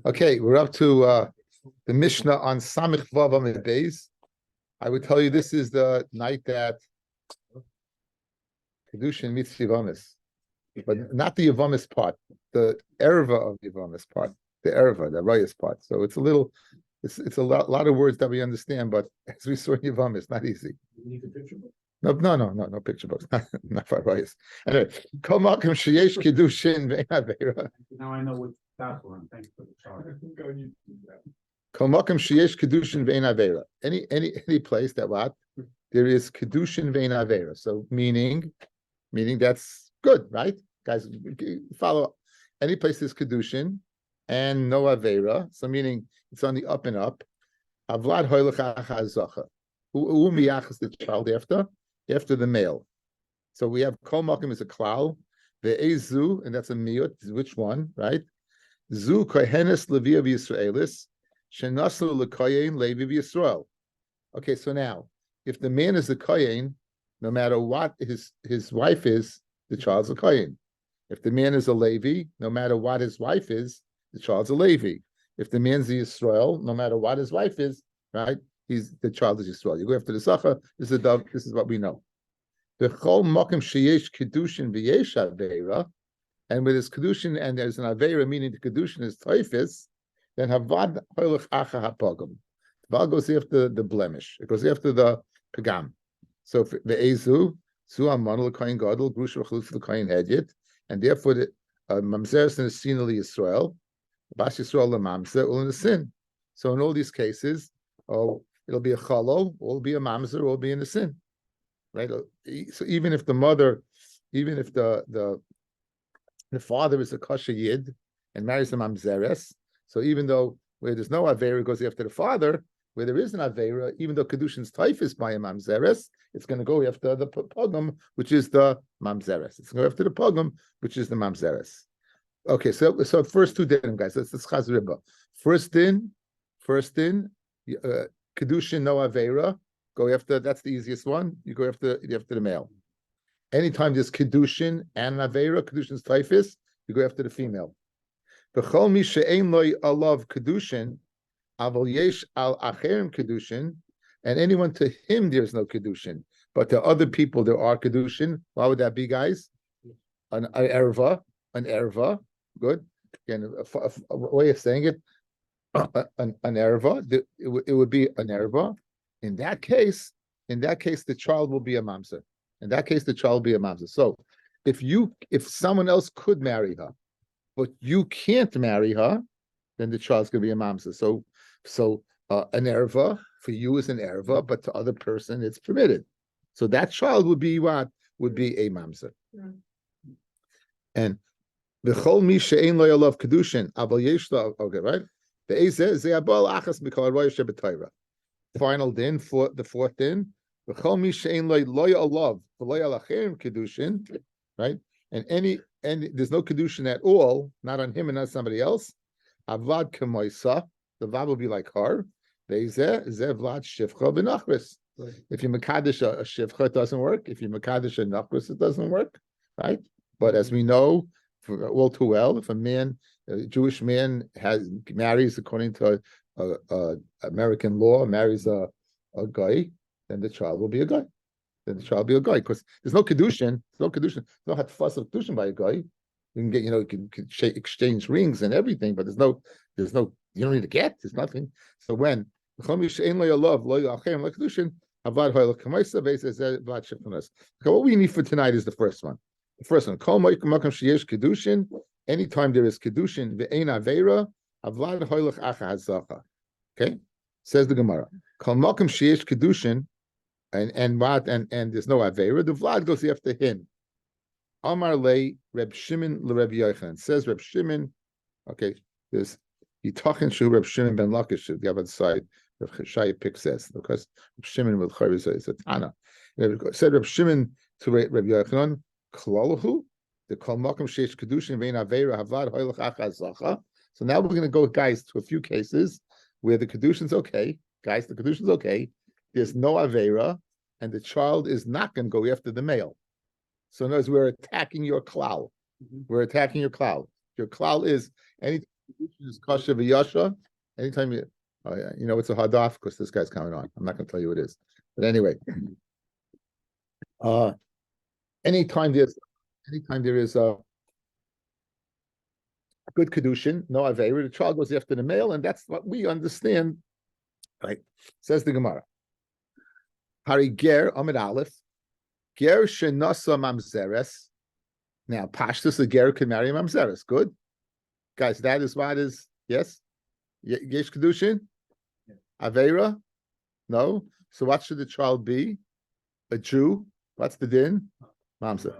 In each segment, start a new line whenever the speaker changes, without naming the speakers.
Okay, we're up to the Mishnah on Samich Vav Amid Beis. I would tell you this is the night that Kidushin meets Yivamis, but not the Yivamis part, the Erva of the Yivamis part, the Erva, the Rayas part. So it's a lot of words that we understand, but as we saw in Yivamis, not easy.
You need a picture book?
No picture books, not for Rayas. Anyway, Kol Makom Sheyesh Kidushin Ve'en Aveira.
Now I know what that's on. Thanks for the chart.
Kol Makom Sheyesh Kidushin Ve'en Aveira. Any place that what there is Kidushin Ve'en Aveira. So meaning that's good, right? Guys, follow. Any place there's Kidushin and no Aveira. So meaning it's on the up and up. Avlad Hoylech Acha Zacha. Who miyachas the child after the male. So we have Kol Makom is a klal. Ve'ezu, and that's a miyut. Which one, right? Zu kohenes levi of Yisraelis. Shenasu lekoyen levi of Yisrael. Okay, so now, if the man is a kohen, no matter what his wife is, the child's a kohen. If the man is a Levi, no matter what his wife is, the child's a Levi. If the man's a Yisrael, no matter what his wife is, right, the child is Yisrael. You go after the Sacha, this is what we know. The Chol Makom Sheyesh Kidushin V'yesh Aveira, and with his Kidushin and there's an Aveira, meaning the Kidushin is Toifis, then Havad Hoylech Acha HaPogam. Val goes after the blemish. It goes after the Pagam. So the Ezu, Zu Amanul Kohen Gadol, Grusha Chaluf the Kohen Hedyet, and therefore the Mamzeres in the Sin of Yisrael, Bas Yisrael the Mamzer, all in the sin. So in all these cases, it'll be a Chalo, or it'll be a Mamzer, or it'll be in the sin. Right? So even if the mother, even if the father is a kosher yid and marries a Mamzeres, so even though where there's no Aveira, it goes after the father. Where there is an Aveira, even though Kedushin's typhus by a Mamzeres, it's going to go after the Pogam, which is the Mamzeres. It's going to go after the Pogam, which is the Mamzeres. Okay, so first two dinim, guys. That's Chaz Riba. First din, Kedushin, no Aveira. Go after, that's the easiest one. You go after the male. Anytime there's Kedushin and Aveira, Kedushin's typhus, you go after the female. B'chol mi she'ein loy alav Kedushin, Aval yesh al acherim Kedushin, and anyone to him there's no Kedushin, but to other people there are Kedushin. Why would that be, guys? An erva, good. Again, a way of saying it, an erva. It would be an erva. In that case, the child will be a mamzer. In that case, the child will be a mamzer. So, if someone else could marry her, but you can't marry her, then the child's going to be a mamzer. So an erva for you is an erva, but to other person it's permitted. So that child would be what? Would be a mamzer. Yeah. And the chol mi she'ein lo yalav kedushin aval yesh lo. Okay, right? The ezeh ze abal achas mikol roya shebetayra. Final din for the fourth din. The chol mi she'ein lo yalav v'lo yalacherim kedushin. Right? And there's no kedushin at all, not on him and not somebody else. Avad kemoisa. The vav will be like her. If you mekadesh a shivcha, it doesn't work. If you mekadesh a nachris, it doesn't work, right? But as we know all too well, if a Jewish man marries according to American law, marries a guy, then the child will be a guy. Then the child will be a guy because there's no kedushin. There's no hatfas of kedushin by a guy. You can get, you can exchange rings and everything, but there's no, you don't need to get, there's nothing. So when what we need for tonight is the first one. The first one, Kedushin, anytime there is Kedushin, ve'ein aveira, avad hoylech acha hazacha. Okay? Says the Gemara. Kol makom sheyesh Kedushin, and there's no aveira, the Vlad goes after him. Amar le Reb Shimon le Reb Yochanan. Says Reb Shimon, okay, there's Yitachin Shu Reb Shimon ben Lakish, the other side, Reb Cheshaya Pik says, because Reb Shimon with Chayr is a Tana. Said Reb Shimon to Reb Yochanan, Klalahu, the Kol Makom Sheish Kedushin Vein Aveira Havad Hoylech Acha Zacha. So now we're going to go, guys, to a few cases where the Kedushin's okay. Guys, the Kedushin's okay. There's no Aveira, and the child is not going to go after the male. So notice we're attacking your klal. We're attacking your klal. Your klal is any is kosher v'yasha. Anytime you, oh yeah, you know it's a hadaf because this guy's coming on. I'm not going to tell you what it is, but anyway, anytime there is a good kedushin, no avera, the child goes after the male, and that's what we understand. Right? Says the Gemara. Hari ger amid aleph, ger shenasa mamzeres. Now, pashtus a ger can marry a mamzeres. Good, guys. That is what is yes. Yesh kedushin, avera. No. So what should the child be? A Jew. What's the din? Mamzer.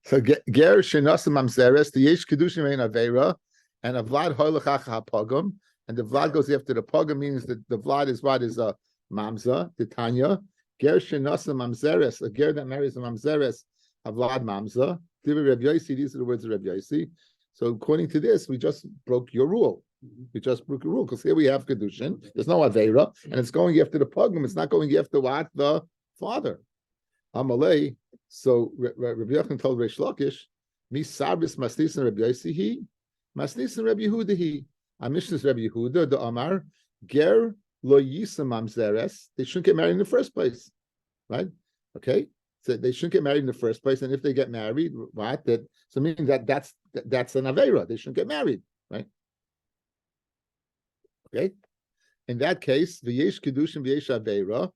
So ger shenasa mamzeres. The yesh kedushin vein avera, and a vlad hoylachach hapagum. And the vlad goes after the pogum, means that the vlad is what is a mamza, the Tanya. Ger shenasa mamzeres, a ger that marries a mamzeres, a vlad mamza. These are the words of Rabbi Yossi. So according to this, we just broke your rule. We just broke your rule because here we have kedushin. There's no avera, and it's going after the pogum. It's not going after what the father. Amalei. So Rabbi Yochanan told Reish Lakish, "Mi sabris masnis and Rabbi Yossi he, masnis and Rabbi Yehuda he." Our Mishnah is Rabbi Yehuda, the Amar, ger lo yisam mamzeres. They shouldn't get married in the first place, right? Okay, so they shouldn't get married in the first place, and if they get married, what? That so meaning that's an avera. They shouldn't get married, right? Okay, in that case, v'yesh kedushin v'yesh avera,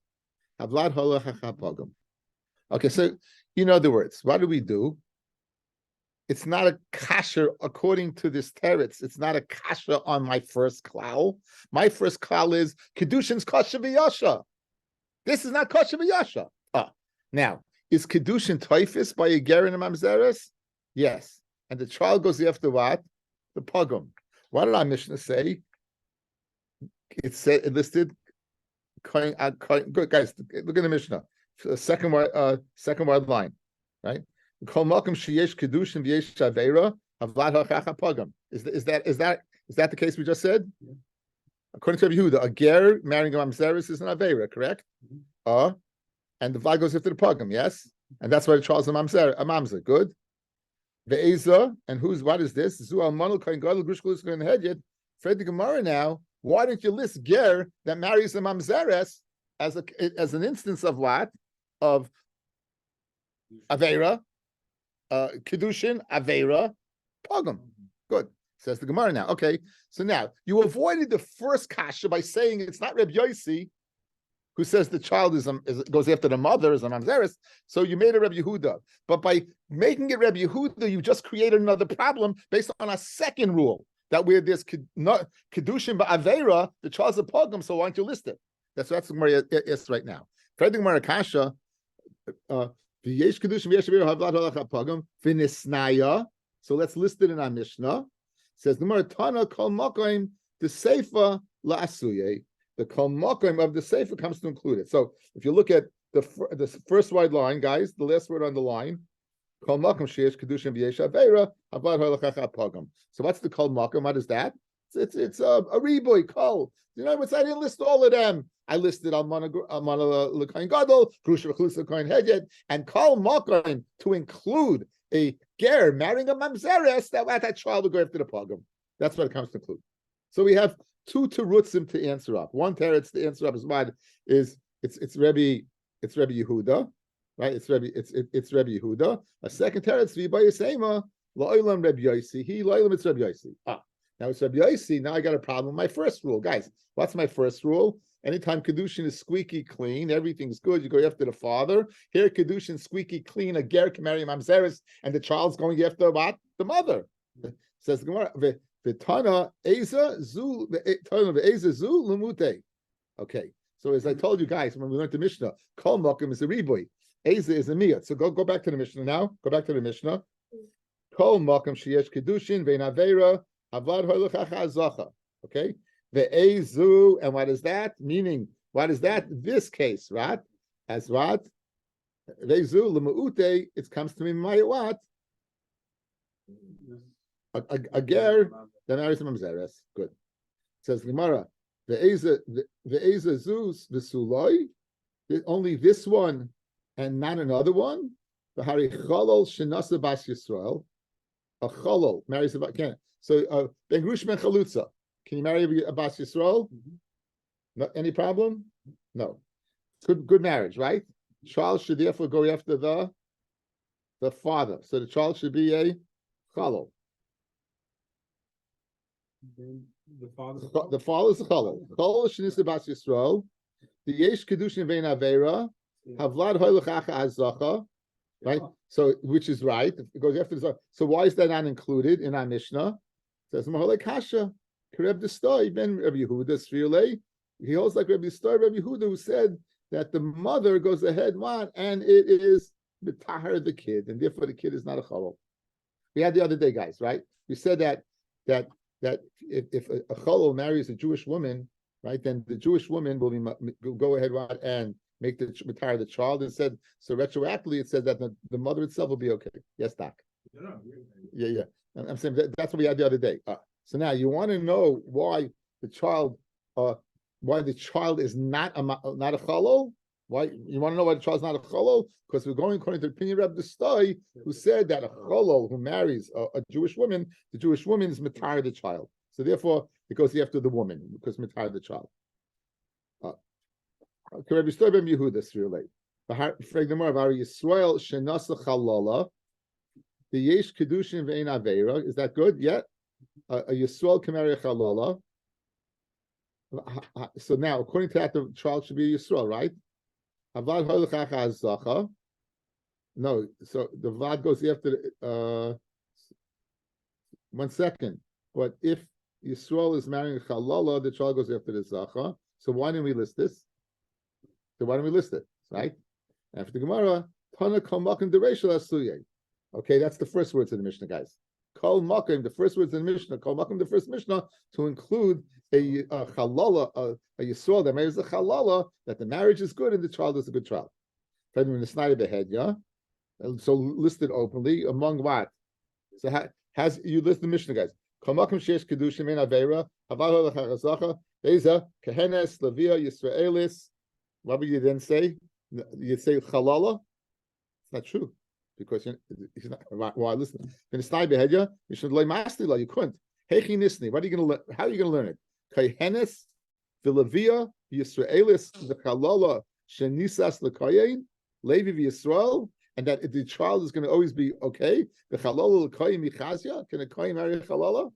havlad holach hachapagam. Okay, so in other words, what do? It's not a kasher according to this teretz. It's not a kasher on my first klal. My first klal is kedushin's kosher v'yasha. This is not kosher v'yasha. Now is kedushin toifis by a ger and a mamzeres? Yes, and the child goes after what? The pogum. What did our Mishnah say? It said it listed. Good guys, look at the Mishnah. Second word line, right? Is that the case we just said? Yeah. According to Rabbi Yehuda, a ger marrying a mamzeres is an avera, correct? And the vlad goes after the pogum, yes, and that's why the child's a mamzer. Good. Ve'eza, and what is this? Zu almanu kain gadol grushkulus kain hedyet. Fred the Gemara now. Why don't you list ger that marries a mamzeres as an instance of what? Of avera. Kidushin, Avera, Pogum. Good. Says the Gemara now. Okay, so now you avoided the first kasha by saying it's not Rabbi Yossi who says the child goes after the mother as a mamzeres. So you made it Rabbi Yehuda. But by making it Rabbi Yehuda, you just created another problem based on a second rule that where there's Kidushin but Avera, the child's a Pogum. So why don't you list it? That's what the Gemara is right now. Fred the Gemara kasha. So let's list it in our Mishnah. It says the Maratana kol makom the seifa la'asuye. The kol makom of the seifa comes to include it. So if you look at the first wide line, guys, the last word on the line, kol makom sheyesh kedushin v'yesh avera havad ha'lachacha pagam. So what's the kol makom? What is that? It's a riboy kol. You know what? I didn't list all of them. I listed Almana L'Kain Gadol, Grusha V'Chlusa L'Kain Hedyet, and Kol Makom to include a ger marrying a mamzeres that child will go after the pogum. That's what it comes to include. So we have two terutzim to answer up. One teretz to answer up is what is it's Rabbi Yehuda, right? It's Rabbi Yehuda. A second teretz v'bayisema la'olam Rabbi Yossi. He la'olam it's Rabbi Yossi. Now it's Rabbi Yossi. Now I got a problem with my first rule, guys. What's my first rule? Anytime Kedushin is squeaky clean, everything's good, you go after the father. Here, Kedushin squeaky clean, a ger can marry a mamzeres, and the child's going after what? The mother. Says the Gemara, V'tana eza zu lemute. Okay, so as I told you guys, when we learned the Mishnah, Kol Makom is a riboy. Eza is a miyat. So go back to the Mishnah now. Go back to the Mishnah. Kol Makom sheyesh Kedushin vein avera avad ho'lechacha zacha. Okay. Ve'ezu, and what is that? Meaning, what is that? This case, right? As what? Ve'ezu l'ma'ute, it comes to me my what? A ger that marries a mamzeres. Good. It says Gemara, ve'eza zuz v'suloi, only this one and not another one. The hari cholol shenasa bas Yisrael. A cholol marries a can't. So Ben Grush Ben Chalutza. Can you marry a Bas Yisrael? No, any problem? No. Good marriage, right? Child should therefore go after the father. So the child should be a chalal.
Then the father.
The father is a chalal. Chalal shenisa Bas Yisrael. The yesh kedushin vein avera. Havlad hoylach acha azacha. Right? So, which is right. It goes after the. So, why is that not included in our Mishnah? It says, Mahalei Kasha, Kareb Destoi, Ben Rabbi Yehuda, Sfirle. He holds like Rabbi Destoi, Rabbi Yehuda, who said that the mother goes ahead, and it is the tahar the kid, and therefore the kid is not a chalal. We had the other day, guys, right? We said that if a chalal marries a Jewish woman, right, then the Jewish woman will go ahead and make the retire the child, and said so retroactively. It said that the mother itself will be okay. Yes, Doc. Yeah. I'm saying that's what we had the other day. So now you want to know why the child is not a chalal. Why you want to know why the child's not a chalal? Because we're going according to the opinion of Rabbi Destoi, who said that a chalal who marries a Jewish woman, the Jewish woman is mitar the child. So therefore, it goes after the woman because mitar the child. Rabbi Destoi ben Yehuda Sfirle. The more of our Yisrael shenasa chalala. The yesh kedushin ve'ein avera. Is that good? Yeah. A Yisrael can marry a chalala. So now, according to that, the child should be a Yisrael, right? Avad hoylach acha zacha. No, so the Vlad goes after 1 second. But if Yisrael is marrying a chalala, the child goes after the zacha. So why didn't we list this? So why don't we list it? Right? After the Gemara, Tana kol makom dereishel asuyeh. Okay, that's the first words of the Mishnah, guys. Kol makom, the first words in the Mishnah. Kol makom, the first Mishnah, to include a chalala, a Yisrael that marries a chalala, that the marriage is good and the child is a good child. So listed openly among what? So has you list the Mishnah, guys? Kol makom sheyesh kedushin ve'ein avera, havahu lechachazacha, Beza kehenes levia Yisraelis. What would you then say? You'd say chalala. It's not true because he's not. Why listen? You should learn mastila. You couldn't. Hechi nisni. What are you going to learn? How are you going to learn it? Kehenes v'levia Yisraelis the chalala shenisas lekayin levi v'Yisrael, and that the child is going to always be okay. The chalala lekayin michazia. Can a kayin marry a chalala?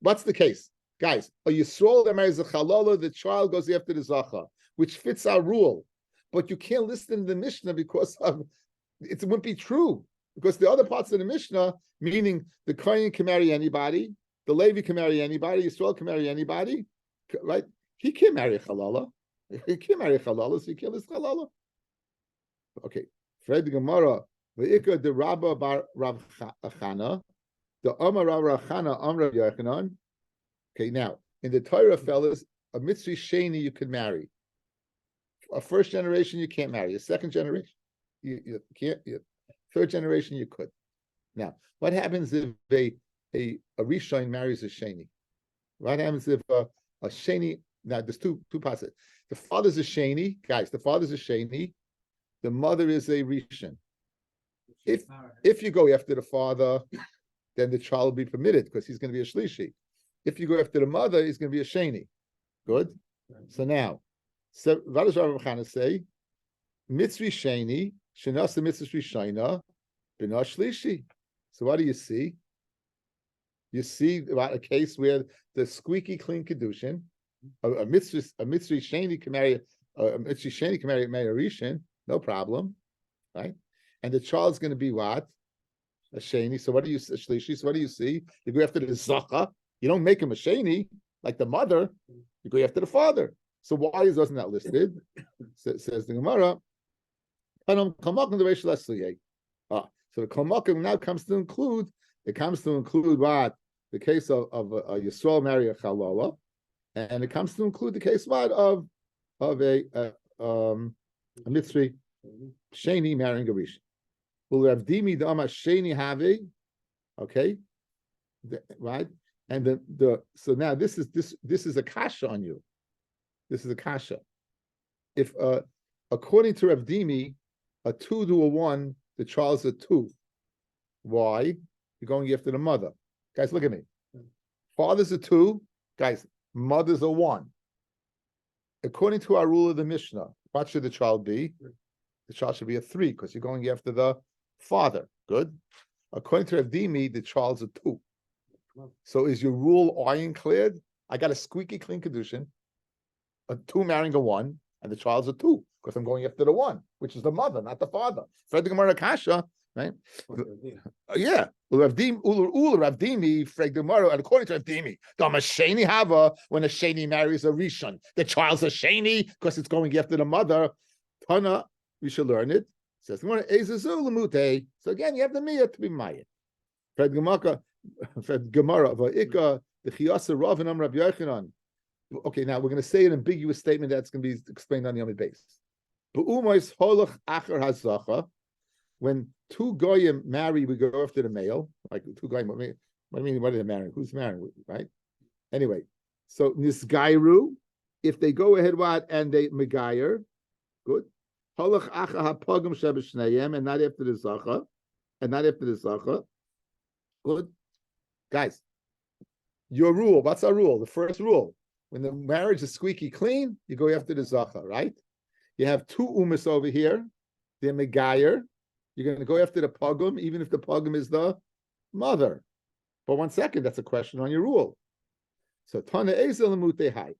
What's the case? Guys, a Yisrael that marries a chalala, the child goes after the zacha, which fits our rule. But you can't list in the Mishnah because it wouldn't be true. Because the other parts of the Mishnah, meaning the Kohen can marry anybody, the Levi can marry anybody, Yisrael can marry anybody, right? He can't marry a chalala. He can't marry a chalala, so he can't list chalala. Okay. Fred the Gemara, Ve'ikah the Rabba bar Rav Chana, the Amar Rav Chana, Amar Yochanan. Okay, now, in the Torah, fellas, a Mitzri Sheni you can marry. A first generation you can't marry. A second generation you can't. Third generation you could. Now, what happens if a Rishon marries a Sheni? What happens if a Sheni? Now, there's two parts. The father's a Sheni, guys. The father's a Sheni. The mother is a Rishon. If you go after the father, then the child will be permitted because he's going to be a Shlishi. If you go after the mother, he's going to be a Sheni. Good? So now, what does Rav Chana say? Mitzri Sheni, Shenasa Mitzri Shaina, B'na Shlishi. So what do you see? You see about a case where the squeaky clean Kidushin, a Mitzri Sheni can marry a Rishon, no problem, right? And the child's going to be what? A Sheni. So what do you see? Shlishi. So what do you see? You go after the Zacha. You don't make him a Sheni, like the mother. You go after the father. So why wasn't that listed? Says the Gemara. So the Kalmakim now comes to include. It comes to include what? The case of a Yisrael marry a Chalala, and it comes to include the case what of a Mitzri Sheni marrying a Rishon. Will Rav Dimi Dama Sheni have? Okay, right? And so now this is a kasha on you. This is a kasha. If according to Rav Dimi, a 2 to a 1, the child's a 2. Why? you're going after the mother. Guys, look at me. Fathers are 2. Guys, mothers are 1. According to our rule of the Mishnah, what should the child be? The child should be a 3 because you're going after the father. Good. According to Rabbi, the child's a 2. So is your rule ironclad? I got a squeaky clean Kidushin, a 2 marrying a 1, and the child's a 2 because I'm going after the 1, which is the mother, not the father. Fred the Gemara Kasha, right? Yeah. Ravdimi, Fred the Gemara, and according to Ravdimi, the Sheni Hava, when a Sheni marries a Rishon, the child's a Sheni because it's going after the mother. Tana, we should learn it. Says the Gemara, so again, you have the Miyah to be Maya. Fred Gemara, Va'ika, the Chiyasa Rav and Rabbi Yochanan. Okay, now we're going to say an ambiguous statement that's going to be explained on the Yomi base. When 2 goyim marry, we go after the male. Like 2 goyim, what do you mean? What are they marrying? Who's marrying? Right? Anyway, so nisgairu, if they go ahead and they megayer, good. Holach acha hapagam shebeshnayim, and not after the zacha, good. Guys, your rule. What's our rule? The first rule. When the marriage is squeaky clean, you go after the zacha, right? You have 2 umas over here. They're megayer. You're going to go after the pogum, even if the pogum is the mother. But 1 second, that's a question on your rule. So Tana Ezel Lamute Hai.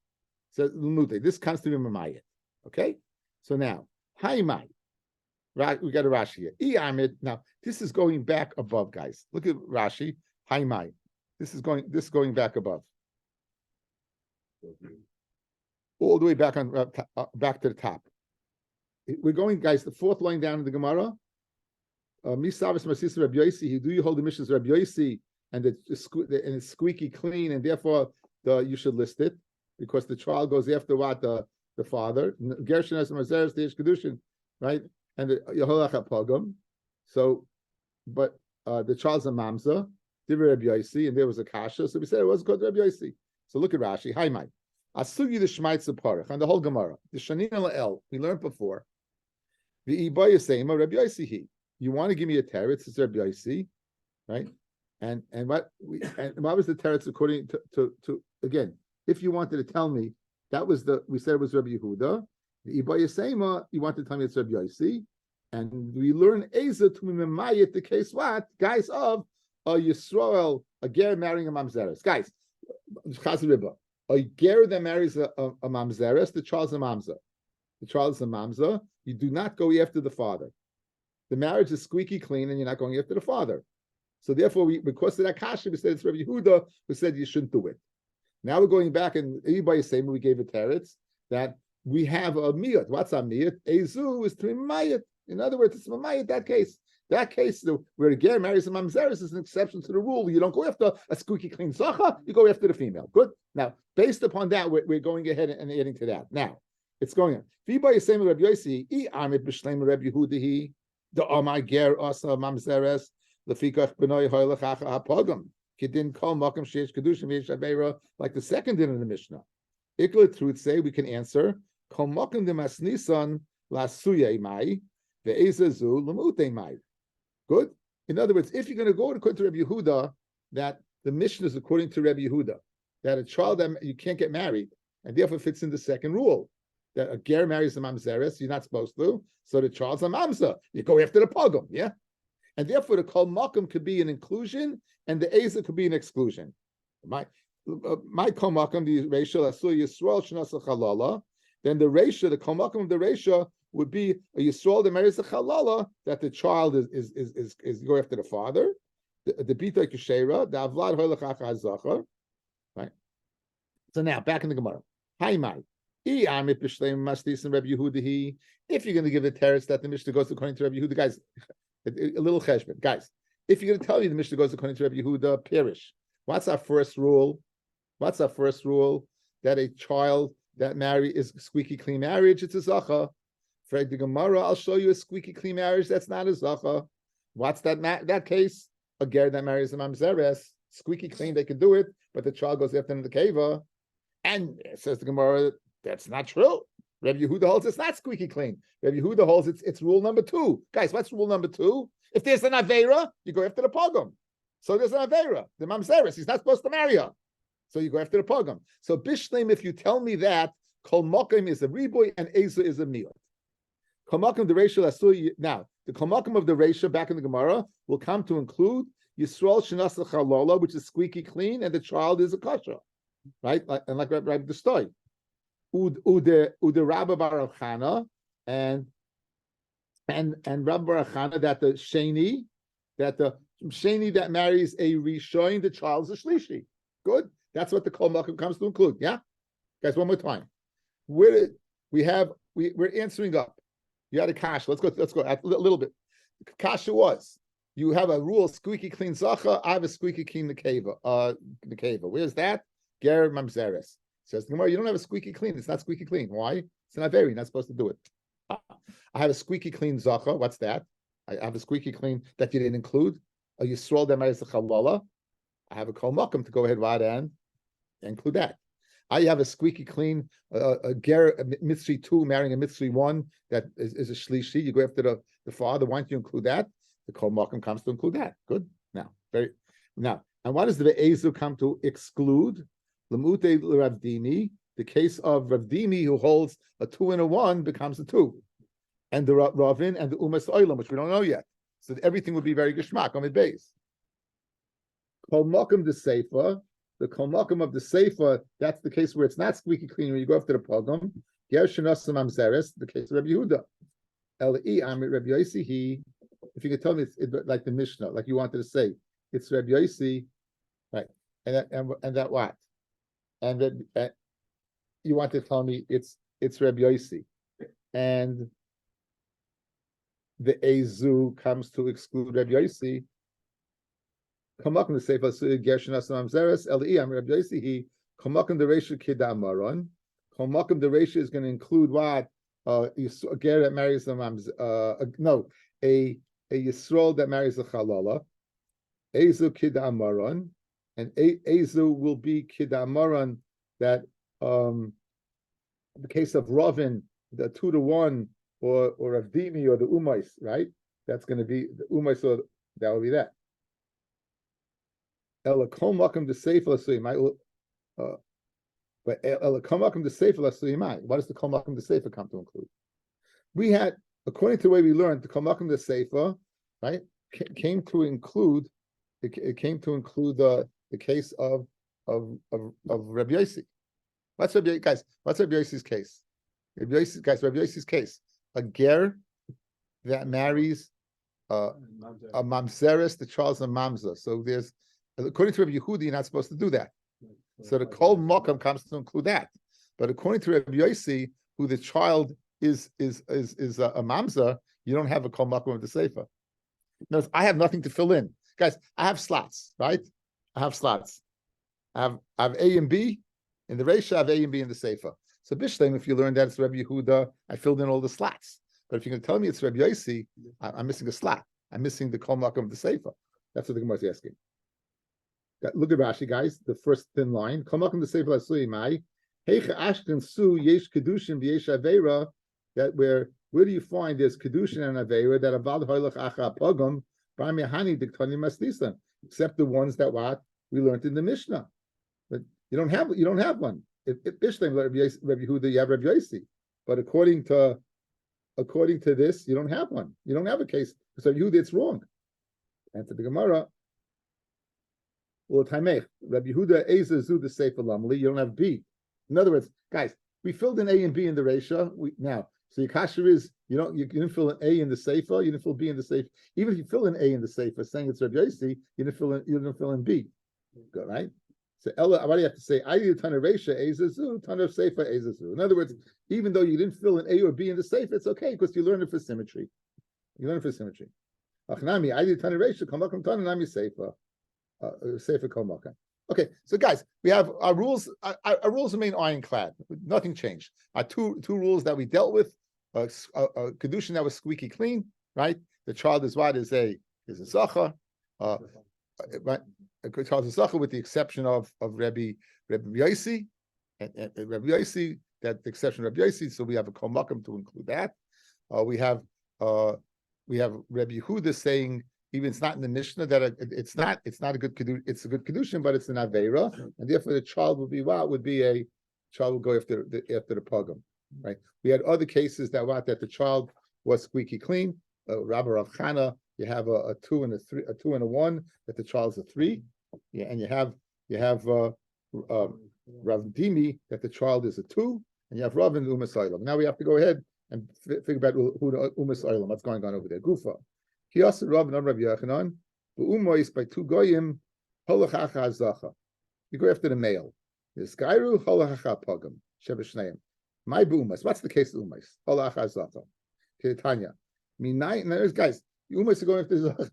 So Lamute, this comes to be Mamayit. Okay? So now, Hai Mai. Right, we got a Rashi here. Amid. Now, this is going back above, guys. Look at Rashi. Hai Mai. This is going back above. All the way back on back to the top. We're going, guys, the 4th line down in the Gemara. Misavis Masisa Rabbi Yosi, do you hold the missions Rabbi Yosi, and it's squeaky clean, and therefore you should list it because the child goes after what the father. Gershon has Mazeres the Kidushin, right? And the Yeholach Pogum. So, but the child's a mamza, Divir Rabbi Yosi, and there was a kasha, so we said it was called Rabbi Yosi. So look at Rashi. Hi, Mike. Asugi the Shmaitz Parach and the whole Gemara. The Shanin La'el we learned before. The Ibaya Seima Rabbi Yosi he. You want to give me a teretz? It's Rabbi Yosi, right? And what was the teretz according to again? If you wanted to tell me that was we said it was Rabbi Yehuda. The Ibaya Seima you want to tell me it's Rabbi Yosi, and we learn Eza to Mimayit the case what guys of a Yisrael a ger marrying a mamzeres guys. A ger that marries a mamzeres, the child's a mamza. The child is a mamza. You do not go after the father. The marriage is squeaky clean, and you're not going after the father. So therefore, because of that kasha, we said it's Rabbi Yehuda who said you shouldn't do it. Now we're going back, and everybody is saying we gave a teretz that we have a miyat. What's a miyat? Ezu is to mayat. In other words, it's mayat. That case, where the ger marries a mamzeres is an exception to the rule. You don't go after a squeaky clean zacha. You go after the female. Good. Now, based upon that, we're going ahead and adding to that. Now, it's going on. Everybody is saying Rabbi Yosi, amit b'shleim Rabbi Yehuda the Amai Ger Asa Mamzeres Lefikach Benoy Hoylach Acha Hapogam Kidin Kol Makam Sheish Kidushin V'Yesh Aveira like the second din of the Mishnah. Ikla truth say we can answer Kol Makam Demas Nisan Lasuye Mai Ve'ezazu Lamute Mai. Good. In other words, if you're going to go according to Rabbi Yehuda, that the Mishnah is according to Rabbi Yehuda that a child that you can't get married, and therefore fits in the second rule. That a ger marries a mamzeres, you're not supposed to. So the child's a mamza. You go after the pogum, yeah? And therefore the kol makom could be an inclusion and the eza could be an exclusion. My kol makom, the ratio, asur yisrael shenasa chalala, then the ratio, the kol makom of the ratio would be a yisrael that marries a chalala, that the child is go after the father, the bita kishera, the avlad hoylach acha right? So now, back in the Gemara. Hi, Mai. If you're going to give the teretz that the Mishnah goes according to Rabbi Yehuda, guys, a little cheshbon, guys. If you're going to tell me the Mishnah goes according to Rabbi Yehuda, perish. What's our first rule? That a child that is squeaky clean marriage, it's a zacha. For the Gemara, I'll show you a squeaky clean marriage that's not a zacha. What's that case? A ger that marries a mamzeres, squeaky clean, they can do it, but the child goes after the keva. And it says the Gemara, that's not true. Rabbi Yehuda holds it's not squeaky clean. Rabbi Yehuda holds it's rule number 2. Guys, what's rule number 2? If there's an Aveira, you go after the pogum. So there's an Avera, the Mamzeres. He's not supposed to marry her. So you go after the Pogam. So Bishleim, if you tell me that, Kol Mokim is a Riboy and Ezu is a Miot. Kol Mokim, the ratio, now, the Kol Mokim of the ratio back in the Gemara will come to include Yisrael Shenas Chalola, which is squeaky clean, and the child is a kosher. Right? And like Rabbi the story. Ude Rabbi Baruch Chana, and Rabbi Baruch Chana, that the Sheni that marries a Rishoin, the child is a Shlishi. Good. That's what the Kol Mokim comes to include. Yeah, guys. One more time. We're answering up. You had a kasha. Let's go a little bit. The kasha was you have a rule squeaky clean zacha. I have a squeaky clean nekeva. Where's that? Ger mamzeres. Says the Gemara, you don't have a squeaky clean. It's not squeaky clean. Why? It's not very. You're not supposed to do it. I have a squeaky clean zacha. What's that? I have a squeaky clean that you didn't include. A yisrael that marries a chalala. I have a kol makom to go ahead right and include that. I have a squeaky clean a Mitzri 2 marrying a Mitzri 1 that is a shlishi. You go after the father. Why don't you include that? The kol makom comes to include that. Good. Now, and what does the Be'ezu come to exclude? Lemute Ravdimi. The case of Ravdimi who holds a 2 and a 1 becomes a 2, and the Ravin and the Umas Oilam, which we don't know yet. So everything would be very geshmak on the base. Kol makom the Seifa. The Kol makom of the Seifa, that's the case where it's not squeaky clean when you go after the pogrom. Ger Shenas Mamzeres, the case of Rabbi Yehuda. Eli Amrit Rabbi Yosi. If you could tell me it's like the Mishnah, like you wanted to say, it's Rabbi Yosi, right? And that what? And you want to tell me it's Rabbi Yosi, and the Ezu comes to exclude Rabbi Yosi. Come up in the Sefer Gershon Asam Zeres Eli Am Rabbi Yosi. He come up in the Reisha Kidam Maron. Come up in the Reisha is going to include what a ger that marries a Yisrael that marries a Chalala. Ezu Kidam Maron, and Ezu will be Kidam Maron. That the case of Ravin, the 2 to 1, or Avdimi or the Umais, right? That's going to be the Umais, so that will be that. Ela kol makom the sefer l'suyimai, but ela kol makom the sefer l'suyimai. What does the kol makom the sefer come to include? We had, according to the way we learned, the kol makom the sefer, right, came to include the case of Rabbi Yosi. What's Rabbi Yosi's case? Rabbi Yosi's case. A ger that marries a mamzeres, the child is a mamzer. So there's, according to Rabbi Yehuda, you're not supposed to do that. So the kol makom comes to include that. But according to Rabbi Yosi, who the child is a mamzer, you don't have a kol makom of the sefer. Notice, I have nothing to fill in, guys. I have slots, right? I have slots. I have A and B in the Reisha. I have A and B in the sefer. So Bishleim, if you learn that it's Rabbi Yehuda, I filled in all the slots. But if you're going to tell me it's Rabbi Yosi, I'm missing a slot. I'm missing the kol makom of the sefer. That's what the Gemara is asking. Look at Rashi, guys. The first thin line. Kol makom the sefer l'sui mai. Heicha ashken su yesh Kidushin v'yesh avera. That where do you find there's Kidushin and avera that avad hoylach acha pogam b'am yahani diktani maslisan, except the ones that what we learned in the Mishnah. But you don't have one. If Bishleim Rabbi Yehuda, you have Rabbi Yosi. But according to this, you don't have one. You don't have a case. So Yehuda, it's wrong. And to the Gemara, well, Taimech, Rabbi Yehuda Ezazu the Sefer Lamli. You don't have B. In other words, guys, we filled in A and B in the Reisha. So your kasher is you didn't fill in A in the Sefer, you didn't fill B in the Sefer. Even if you fill in A in the Sefer, saying it's Rabbi Yosi, you didn't fill in B. Good, right? So Ella, what do you have to say? I do ton of Reisha Ezazu, ton of Sefer Ezazu. In other words, even though you didn't fill in A or B in the Sefer, it's okay because you learn it for symmetry. Achnami, I do ton of Reisha, come on, ton nami Sefer. Sefer kol makom. Okay, so guys, we have our rules. Our rules remain ironclad. Nothing changed. Our two rules that we dealt with: Kidushin that was squeaky clean, right? The child is what is a zacha, right? A child is a zacha with the exception of Rabbi Yosi, and Rabbi Yosi, that the exception of Rabbi Yosi. So we have a kol makom to include that. We have Rabbi Yehuda saying even it's not in the Mishnah that it's not a good Kidushin, it's a good Kidushin, but it's an Aveira, and therefore the child would be what? Would be a child will go after the pogum, right? We had other cases that the child was squeaky clean. Rabbi Rav Chana, you have a 2 and a 3, a 2 and a 1, that the child's a 3, yeah, and you have Rav Dimi, that the child is a 2, and you have Rav and Umas Olam. Now we have to go ahead and figure out who the Umas Olam, what's going on over there. Gufa. He also Rav and Rav Yochanan, the Umois by 2 goyim, holachacha hazacha. You go after the male. The Skyru holachacha pogam shebeshneim. My bumas. What's the case of Umois? Holachacha hazacha. Tanya. There's guys. Umois are going after the zacha.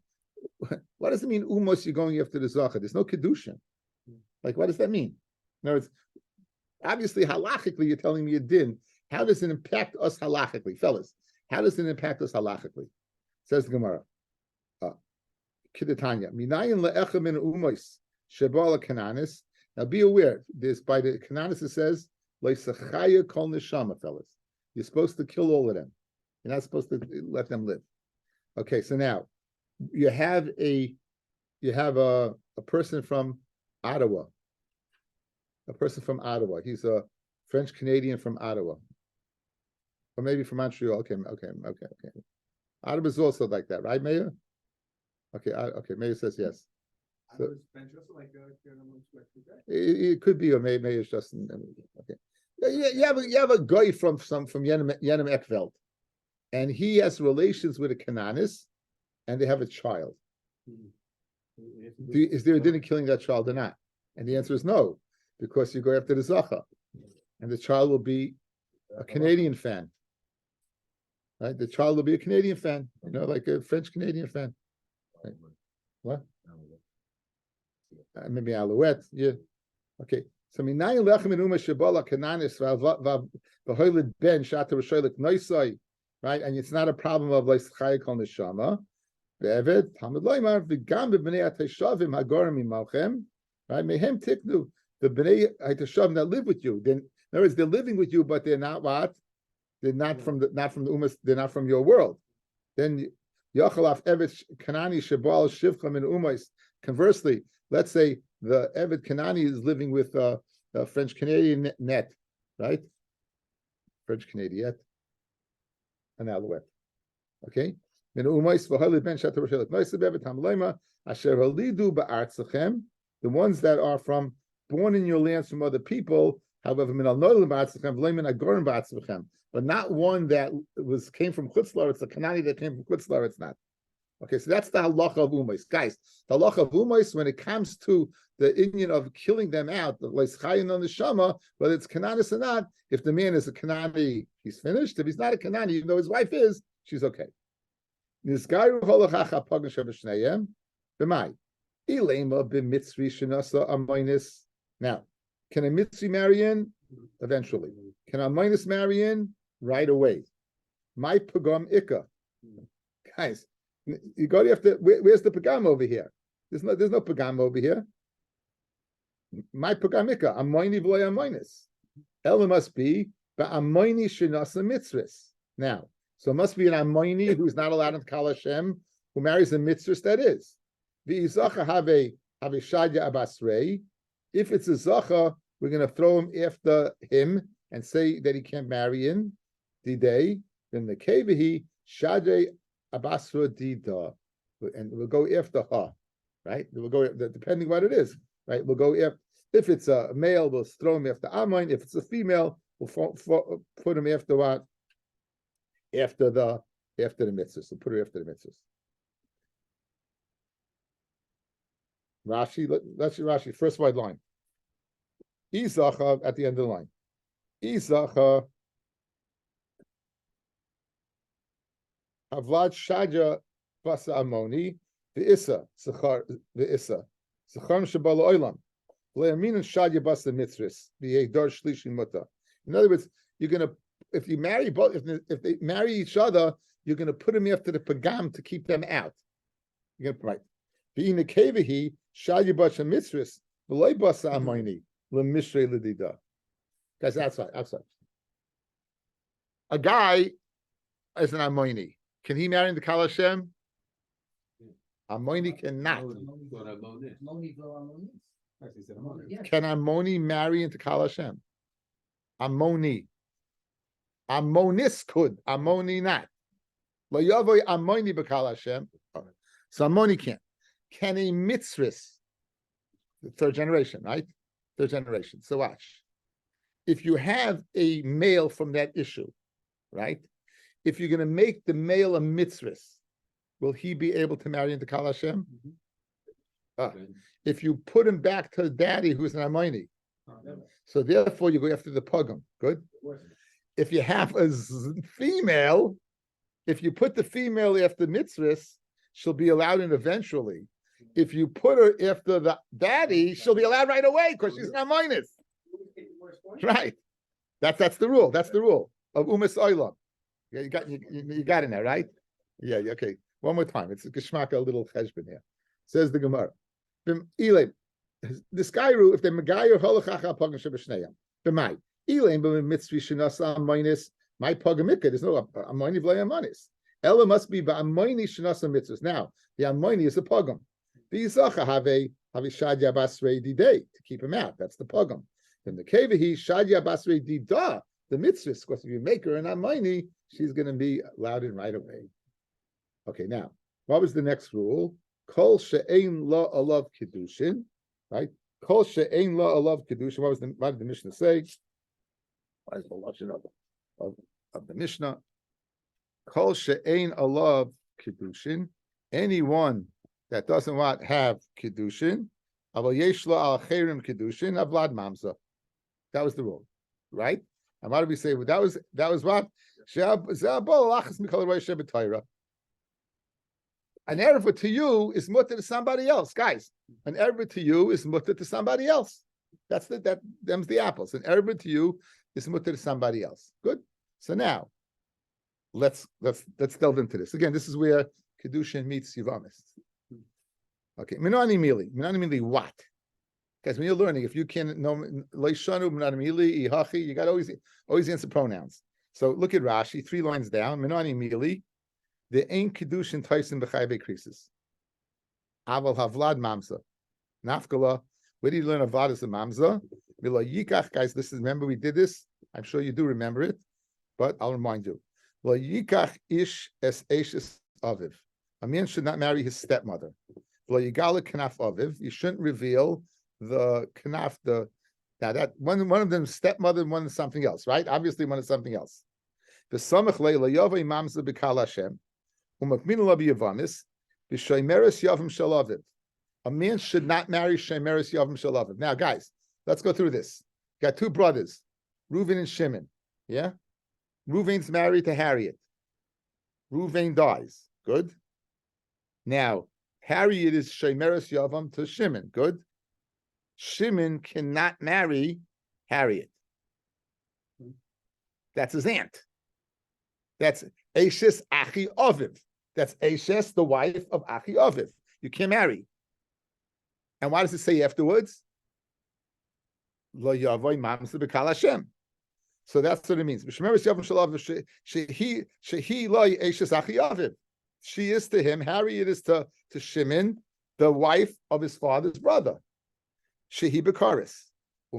What does it mean? Umos you're going after the zacha. There's no kedushin. Like, what does that mean? In other words, obviously halachically you're telling me a din. How does it impact us halachically, fellas? How does it impact us halachically? Says the Gemara. Kidatanya. Minayin le'echa min umois shebala kananis. Now be aware. This by the kananis it says le'sachaya kol neshama, fellas. You're supposed to kill all of them. You're not supposed to let them live. Okay, so now you have a person from Ottawa. A person from Ottawa. He's a French Canadian from Ottawa. Or maybe from Montreal. Okay. Ottawa is also like that, right, Mayor? Okay, Mayor says yes. So, it could be, or maybe it's just okay. You have a guy from Yenim Ekveld, and he has relations with a Cananis, and they have a child. Is there a din in killing that child or not? And the answer is no, because you go after the Zacha, and the child will be a Canadian fan. Right? The child will be a Canadian fan, like a French Canadian fan. Right. What? Maybe Alouette, yeah. Okay. So minayin lechem in uma shebala kananis v'hoylid ben shata v'shoylek noisai, right? And it's not a problem of like chayik kol neshama. Be'eved Talmud loymar v'gam b'bnei ateshavim hagorim imalchem, right? Mehem tiknu, the bnei ateshavim that live with you. Then, in other words, they're living with you, but they're not what? They're not from the umas. They're not from your world. Then yachalaf evet kanani shebal shivcha min umais. Conversely, let's say the Evet Kanani is living with a French Canadian net, right? French Canadian, an Alouette. Okay? The ones that are born in your lands from other people, however, but not one that came from Chutzlar. It's a Kanani that came from Chutzlar. It's not. Okay, so that's the halacha of umais. Guys, the halacha of umais, when it comes to the Indian of killing them out, the leischayin on the shama, whether it's Kananis or not, if the man is a Kanani, he's finished. If he's not a Kanani, even though his wife is, she's okay. Now, can a Mitzri marry in? Eventually. Can a minus marry in? Right away. My pagam ikka. Guys, you go after where's the pagam over here? There's no pagam over here. My pagamika, amoini v'loy amoinis. Ella must be but amoini shenasa mitzvahs. Now, so it must be an amoini who's not allowed in Kal Hashem, who marries a mitzvah that is. V'izacha have a shadya abasrei. If it's a zacha, we're going to throw him after him and say that he can't marry in the day. Then the kevehi shadya abasra dida, and we'll go after her, right? We'll go depending what it is, right? We'll go if it's a male, we'll throw him after Amoin. If it's a female, we'll put him after what? After the mitzvahs. We'll put her after the mitzvahs. Rashi, let's see Rashi, first wide line. Izacha at the end of the line. Izacha Havlad Shadja Basa Amoni, the Issa, Zachar, the Issa, Zachar Shabala Oilam, Leamin and Shadja Basa Mitzris, the Edar Shlishi Mutta. In other words, you're going to, if you marry both, if they marry each other, you're going to put them after the Pagam to keep them out. You're going to, right. Being the Kevahi, Shadja Basa Mitzris, Veloy Basa Amoni, Lemishre Ledida. Guys, outside. A guy is an Amoni. Can he marry the Kal Hashem? Amoni cannot.
Actually, said ammonia.
Can Amoni marry into Kal Hashem? Amoni. Amonis could. Amoni not. Lo yavoy Amoni b'Kal Hashem. So Amoni can't. Can a mitzvahs, the third generation, right? Third generation. So watch. If you have a male from that issue, right? If you're going to make the male a mitzvahs, will he be able to marry into Kal Hashem? If you put him back to daddy, who's an Amoni, so therefore you go after the pugum. Good. If you have a female, if you put the female after mitzvahs, she'll be allowed in eventually. If you put her after the daddy, she'll be allowed right away because she's an Amonis. Right. That's the rule. That's the rule of Umas Oilam. Yeah, you got in there, right? Yeah, okay. One more time. It's a geschmack, a little cheshbon here. Says the Gemara. This guy rule, if they magayer holachacha pagam shebeshneyam, b'may ilaim b'mitzvi shenasa amonis my pagamika. There's no amoni v'lei amonis. Ella must be ba'amoni shenasa mitzvahs. Now the amoni is the pagam. The yisacha have a shadya basrei didei to keep him out. That's the pagam. Then the kevahi shadya basrei dida the mitzvahs. Because if you make her an amoni, she's going to be allowed in right away. Okay, now what was the next rule? Kol she'ein la alav Kidushin, right? Kol she'ein la alav Kidushin. What did the Mishnah say? What is the lashon of the Mishnah? Kol she'ein alav Kidushin. Anyone that doesn't have Kidushin, aval yesh lo al cheirim Kidushin, avlad mamza. That was the rule, right? And what did we say? That was what? An erva to you is mutter to somebody else, guys. An erva to you is mutter to somebody else. Them's the apples. An erva to you is mutter to somebody else. Good. So now, let's delve into this again. This is where Kidushin meets Yivamis. Okay, minani mili what? Guys, when you're learning, if you can know leishanu minani mili ihachi, you got always answer pronouns. So look at Rashi, 3 lines down. Minani mili. The ain't Kidushin Tyson b'chayve creases. Aval havlad mamza. Nafkala. Where do you learn avlad as a mamza? V'lo yikach, guys. Remember we did this. I'm sure you do remember it, but I'll remind you. Lo yikach ish es eshes aviv. A man should not marry his stepmother. V'lo yigala kanaf aviv. You shouldn't reveal the kanaf. Now that one of them is stepmother, and one is something else, right? Obviously, one is something else. The samach le yavay mamza b'kal Hashem. A man should not marry Shemeres Yavim Shalaviv. Now, guys, let's go through this. Got 2 brothers, Reuven and Shimon. Yeah? Reuven's married to Harriet. Reuven dies. Good. Now, Harriet is Shemeres Yavam to Shimon. Good. Shimon cannot marry Harriet. That's his aunt. That's Eshes Achi Aviv. That's Eshes, the wife of Achi Aviv. You can't marry. And what does it say afterwards? Lo yavoy mamsa b'kal Hashem. So that's what it means. She is to him. Harriet is to Shimon, the wife of his father's brother. Shehi b'karis. The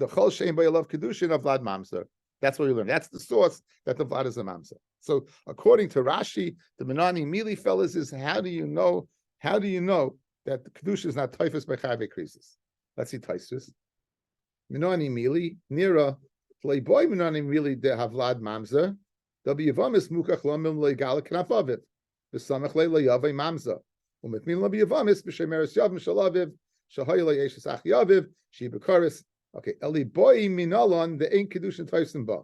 chol shein b'yalav kedushin of Vlad Mamzer. That's what we learn. That's the source that the Vlad is a Mamzer. So according to Rashi, the Menani Mili fellas is how do you know that the Kedusha is not typhus by Chayve Krisis? Let's see Taisus. Menani Mili, Nira, Playboy Menani Mili de Havlad Mamzer, Yavamis Mukach Lomim Legala Knafavit, the Samach Le Yave Mamzer, Umitmin Labi Yavamis, Bishemeris Yavim Shalaviv, Shahoyle Yeshis Achiaviv, Shibakaris. Okay, Eli boy minalon the ain't kedushin tyson ba.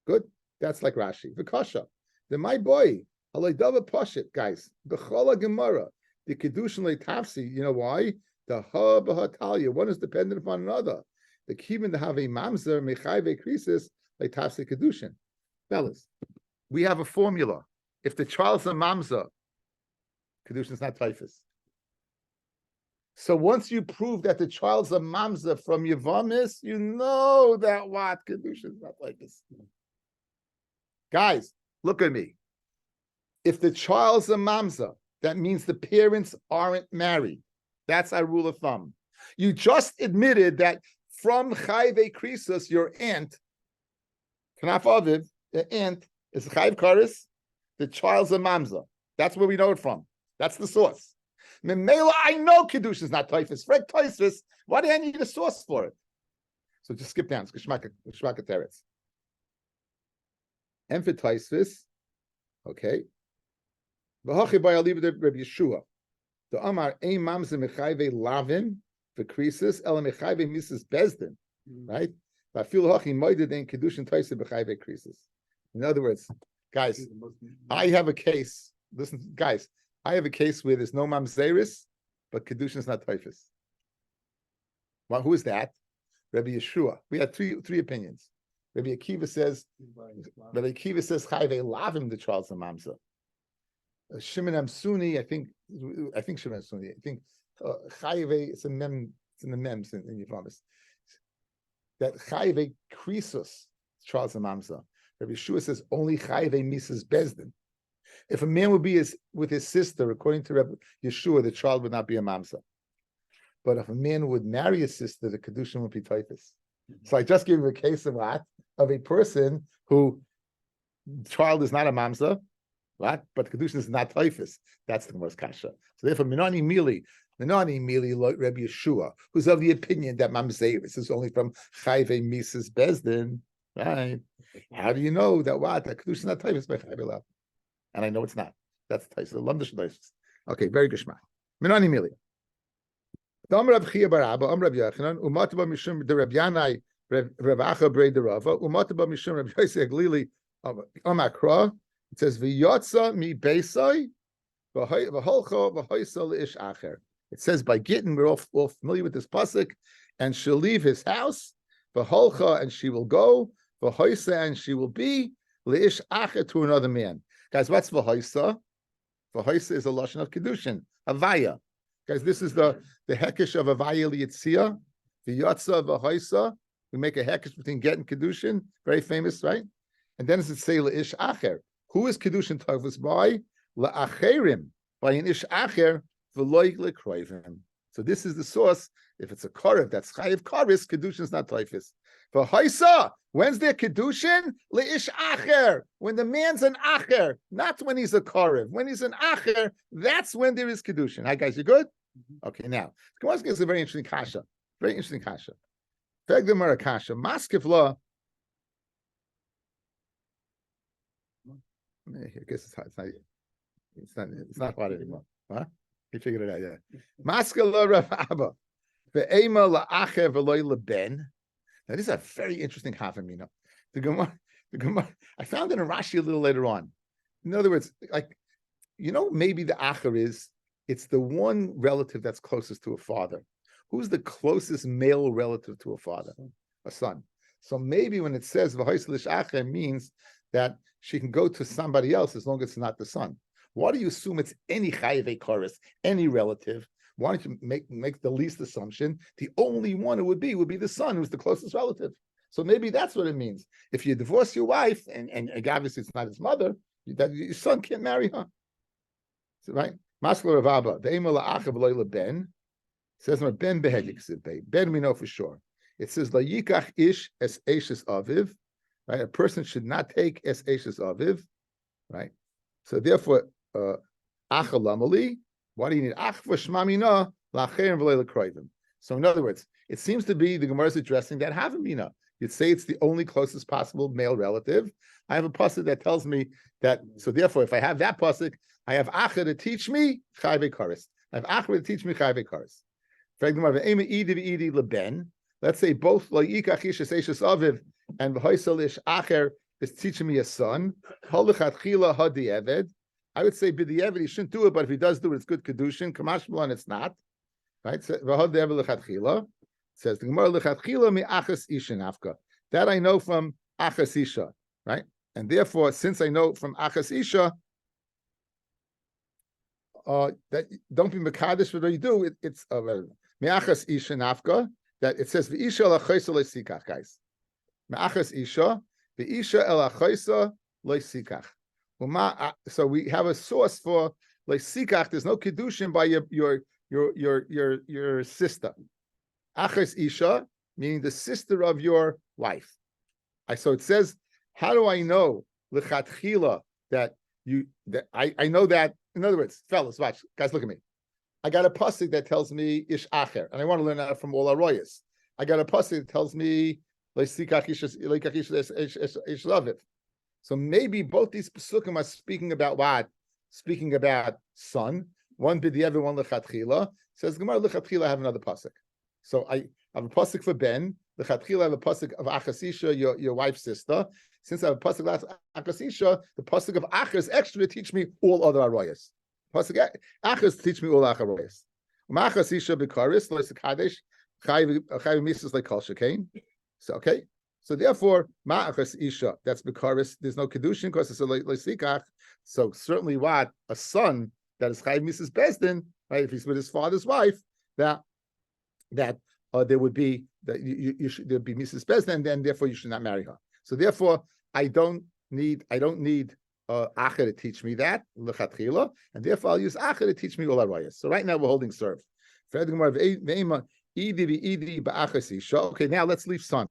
Good. That's like Rashi. Vikasha. The my boy. Alay dava pashit, guys. The chala gemara. The kedushin le tafsi. You know why? The ha b'hatalia. One is dependent upon another. The kivin to have a mamzer mechayve krisis le tafsi kedushin. Fellas, we have a formula. If the child's a mamzer, kedushin is not typhus. So once you prove that the child's a mamza from Yavamis, you know that what Kidushin is not like this. Guys, look at me. If the child's a mamza, that means the parents aren't married. That's our rule of thumb. You just admitted that from chayve krisus, your aunt, kanaf aviv, the aunt is chayv karis, the child's a mamza. That's where we know it from. That's the source. Memela, I know Kidushin is not typhus. Fred typhus. Why do I need a source for it? So just skip down. It's Geshmaka Teretz. And for typhus, okay. V'hachi by Aliv Reb Yeshua. The Amar ein mamza mechayve lavin for krisis ela mechayve Mrs. Bezdin, right? V'afil hachi moided in Kidushin typhus bechayve krisis. In other words, guys, I have a case. Listen, guys, I have a case where there's no mamzeris, but Kidushin is not typhus. Well, who is that? Rabbi Yeshua. We had three opinions. Rabbi Akiva says chayve lavim the child's a mamza. Shimon Amsuni, I think Shimon Amsuni. I think chayve. It's in the mems in your promise. That chayve krisus child's a mamza. Rabbi Yeshua says only chayve Mrs. Bezdin. If a man would be with his sister, according to Rabbi Yeshua, the child would not be a mamza. But if a man would marry his sister, the Kidushin would be typhus. So I just gave you a case of what? Of a person who the child is not a mamza, right? But Kidushin is not typhus. That's the Gemara's kasha. So therefore, Minani Mili, Rabbi Yeshua, who's of the opinion that mamzeris is only from chayve Mrs. Bezdin, right? How do you know that what? That Kidushin is not typhus by chayve lav? And I know it's not. That's typhus. The London typhus. Okay, very good shema. Minani Mili. Rav Chia bar Abba, Rav Yochanan, umataba mishum de Rav Yanai, Rav Acha brei de Rava, umataba mishum Rav Yosef Glili, Amakra. It says v'yotza mi beisai, v'holcha v'hoisa leish acher. It says by Gittin, we're all familiar with this pasuk, and she'll leave his house, v'holcha, and she will go, v'hoisa, and she will be leish acher to another man. Guys, what's v'hoisa? V'hoisa is a lashon of Kidushin, Havaya. Guys, this is the hekesh of Avaya Liyitzia, the Yotza V'Hoisa. We make a hekesh between Get and Kidushin, very famous, right? And then does it say Le'ish Acher? Who is Kidushin Tovus by? La'acherim, by an Ish Acher, V'loig L'kroivim. So this is the source. If it's a Korev, that's Chayiv Koris, Kidushin is not Tovus. V'Hoisa, when's there Kidushin? Le'ish Acher, when the man's an Acher, not when he's a Korev. When he's an Acher, that's when there is Kidushin. Hi guys, you good? Okay, now, Gemara gives a very interesting kasha. Very interesting kasha. Fegdemar kasha. Maskif law. I guess it's not hard anymore. Huh? You figured it out, yeah. Maskif law Rav Abba. Ve'ema la'acher v'loy leben. Now, this is a very interesting hafamina. The Gemara, I found it in Rashi a little later on. In other words, like, maybe the acher is, it's the one relative that's closest to a father. Who's the closest male relative to a father? A son. So maybe when it says v'hoislish acher means that she can go to somebody else as long as it's not the son. Why do you assume it's any chayve koris, any relative? Why don't you make the least assumption? The only one it would be the son, who's the closest relative. So maybe that's what it means. If you divorce your wife, and obviously it's not his mother, that your son can't marry her. So, right? Maskal Rav Abba, ve'ema la'achav loy leben, says ben behedik ben we know for sure. It says la yikach ish es eshes aviv, right? A person should not take es eshes aviv, right? So therefore, achalamali. Why do you need ach for shmamina la'acherim v'loy l'kroivim? So in other words, it seems to be the Gemara is addressing that havamina. You'd say it's the only closest possible male relative. I have a pasuk that tells me that. So therefore, if I have that pasuk, I have acha to teach me chayve karis. I have acha to teach me chayve karis. Let's say both la'ikach ish eshes aviv and v'hoisalish acher is teaching me a son. Holichatchila hadi eved. I would say b'di'eved he shouldn't do it, but if he does do it, it's good kedushin. Kamash b'lan, it's not. Right? So v'had eved lechatchila. Says the Gemara lechatchila mi achas isha nafka. That I know from achas isha, right? And therefore, since I know from achas isha, that don't be mekadesh what you do. It's mi achas isha nafka. That it says v'isha lachaisa leisikach, guys. Mi achas isha v'isha elachaisa leisikach. So we have a source for like sikach. There's no kedushin by your sister. Achas isha, meaning the sister of your wife. So it says, how do I know lechatchila that I know that? In other words, fellas, watch, guys, look at me. I got a pasuk that tells me ish acher, and I want to learn that from all aroyas. I got a pasuk that tells me lesikach ish lavit. So maybe both these pasukim are speaking about what? Speaking about son. One b'di'evet, one lechatchila. Says Gemara lechatchila. I have another pasuk. So I have a pasuk for Ben. Lechatchila I have a pasuk of Achasisha, your wife's sister. Since I have a pasuk of Achasisha, the pasuk of Ach is extra to teach me all other aroyas. Pasuk Ach is to teach me all aroyas. Achasisha b'karis lo yisakadesh chayiv misas like kol shekain. So okay. So therefore, ma'achas isha, that's b'karis. There's no kedushin because it's a leisikach. So certainly, what a son that is chayiv misas bezdin, right? If he's with his father's wife, that there would be that you should there'd be misas bezdin, and then therefore you should not marry her. So therefore, I don't need acher to teach me that lechatchila, and therefore I'll use acher to teach me all arayas. So right now we're holding serve. Okay, now let's leave son.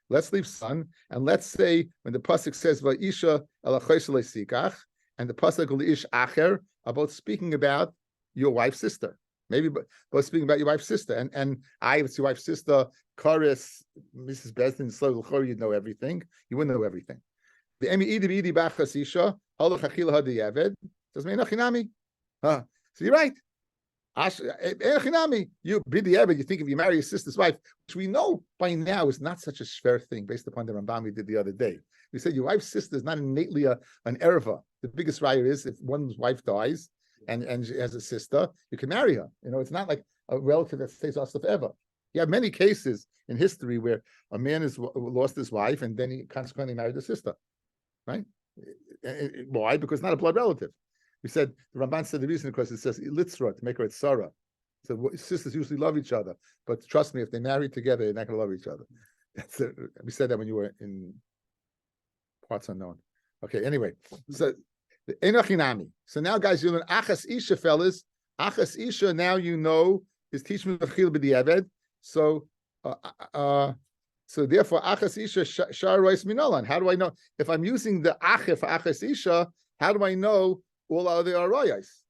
Let's leave son, and let's say when the pasuk says va'isha elachosh lesikach, and the pasuk leish acher are both speaking about your wife's sister. Maybe both speaking about your wife's sister, and it's your wife's sister. Karis, Mrs. Bezdin, so you'd know everything. You wouldn't know everything. The emi idi b'achasisha halachachila hadiyaved says meinachinami. So you're right. You b'di'eved, you think if you marry your sister's wife, which we know by now is not such a fair thing based upon the Rambam we did the other day. We said your wife's sister is not innately an erva. The biggest raya is if one's wife dies and she has a sister, you can marry her. It's not like a relative that stays off forever. You have many cases in history where a man has lost his wife and then he consequently married a sister, right? Why? Because not a blood relative. We said the Ramban said the reason because it says litzra to make her a tzara. So sisters usually love each other, but trust me, if they marry together, they're not going to love each other. We said that when you were in parts unknown. Okay, anyway, so the enochinami. So now, guys, you learn achas isha, fellas. Achas isha. Now you know is teaching of chil b'di'eved. So therefore, achas isha shar rois minolan. How do I know if I'm using the achif for achas isha? How do I know all other arayos?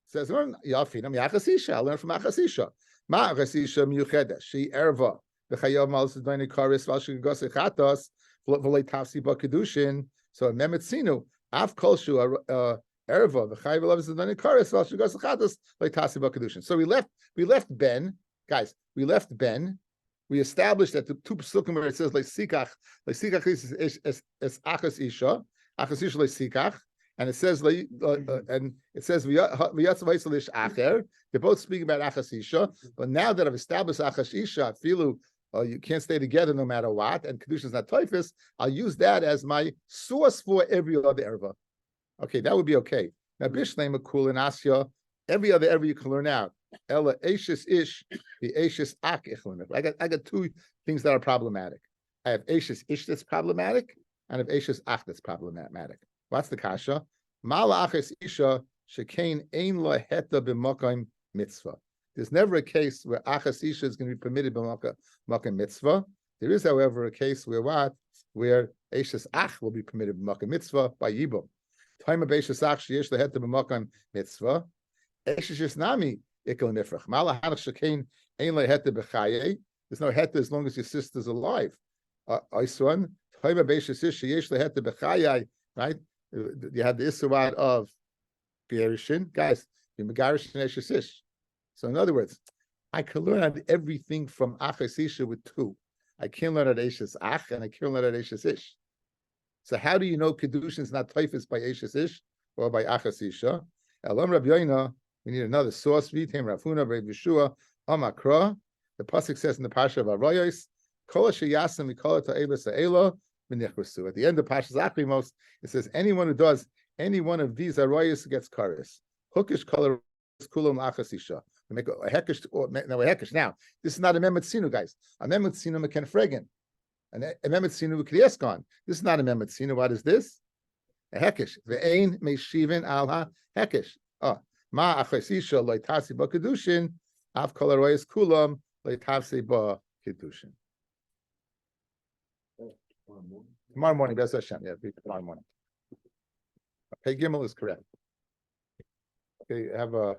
Says yafinam yachas isha. I learn from achas isha. Ma achas isha miyuchedes. She erva v'chayav malus d'nei karis v'al shegos echatos v'lei tafsi b'kedushin. So memetzinu af kolshu erva v'chayav malus d'nei karis v'al shegos echatos v'lei tafsi b'kedushin. So we left Ben, guys. We left Ben. We established that the two psukim where it says leisikach is achas isha leisikach. And it says v'yatzav acher. They're both speaking about achas isha. But now that I've established achas isha, filu, you can't stay together no matter what, and kedushin is not toifus. I'll use that as my source for every other erva. Okay, that would be okay. Now bishnei makul and asya, every other erva you can learn out. Ella eishis ish, the eishis ak ichlemer. I got two things that are problematic. I have eishis ish that's problematic, and I have eishis ak that's problematic. What's the kasha? Mala achas isha shekain ein la heta b'makam mitzvah. There's never a case where achas isha is going to be permitted b'makam mitzvah. There is, however, a case where eishis ach will be permitted b'makam mitzvah by yibum. Time of eishis ach sheyesh la heta b'makam mitzvah. Eishis nami ikel nifrach. Mala hanach shekain ein la heta b'chaye. There's no heta as long as your sister's alive. Aiswan time of eishis ish sheyesh la heta b'chaye. Right. You have the Isuad of Kidushin, guys. You Megarish and Eishesish. So in other words, I can learn out everything from Achasisha with two. I can't learn at Eishes Ach and I can't learn at Eishesish. So how do you know Kidushin is not typhus by Eishesish or by Achasisha? Elam Rabbi Yoina, we need another source. Vitem Rafuna Rabbi Yeshua Amakra. The pasuk says in the Pasha of Arayos, Kol Sheyasem Mikol Ta'ela Sa'ela. At the end of Pashas Akrimos, it says anyone who does any one of these arayos gets karis. Hookish color is kulam lachasisha. We make a hekish now a hekish. Now this is not a memetzinu, guys. A memetzinu meken fregen, and a memetzinu krieskan. This is not a memetzinu. What is this? a hekesh. Ve'ein meishivin al ha hekesh. Oh, ma achesisha loitasi ba kedushin, av kol haroyes kulam loitasi ba kedushin. Tomorrow morning, B'ez Hashem. Yeah, tomorrow morning. Okay, Gimel is correct. Okay, have a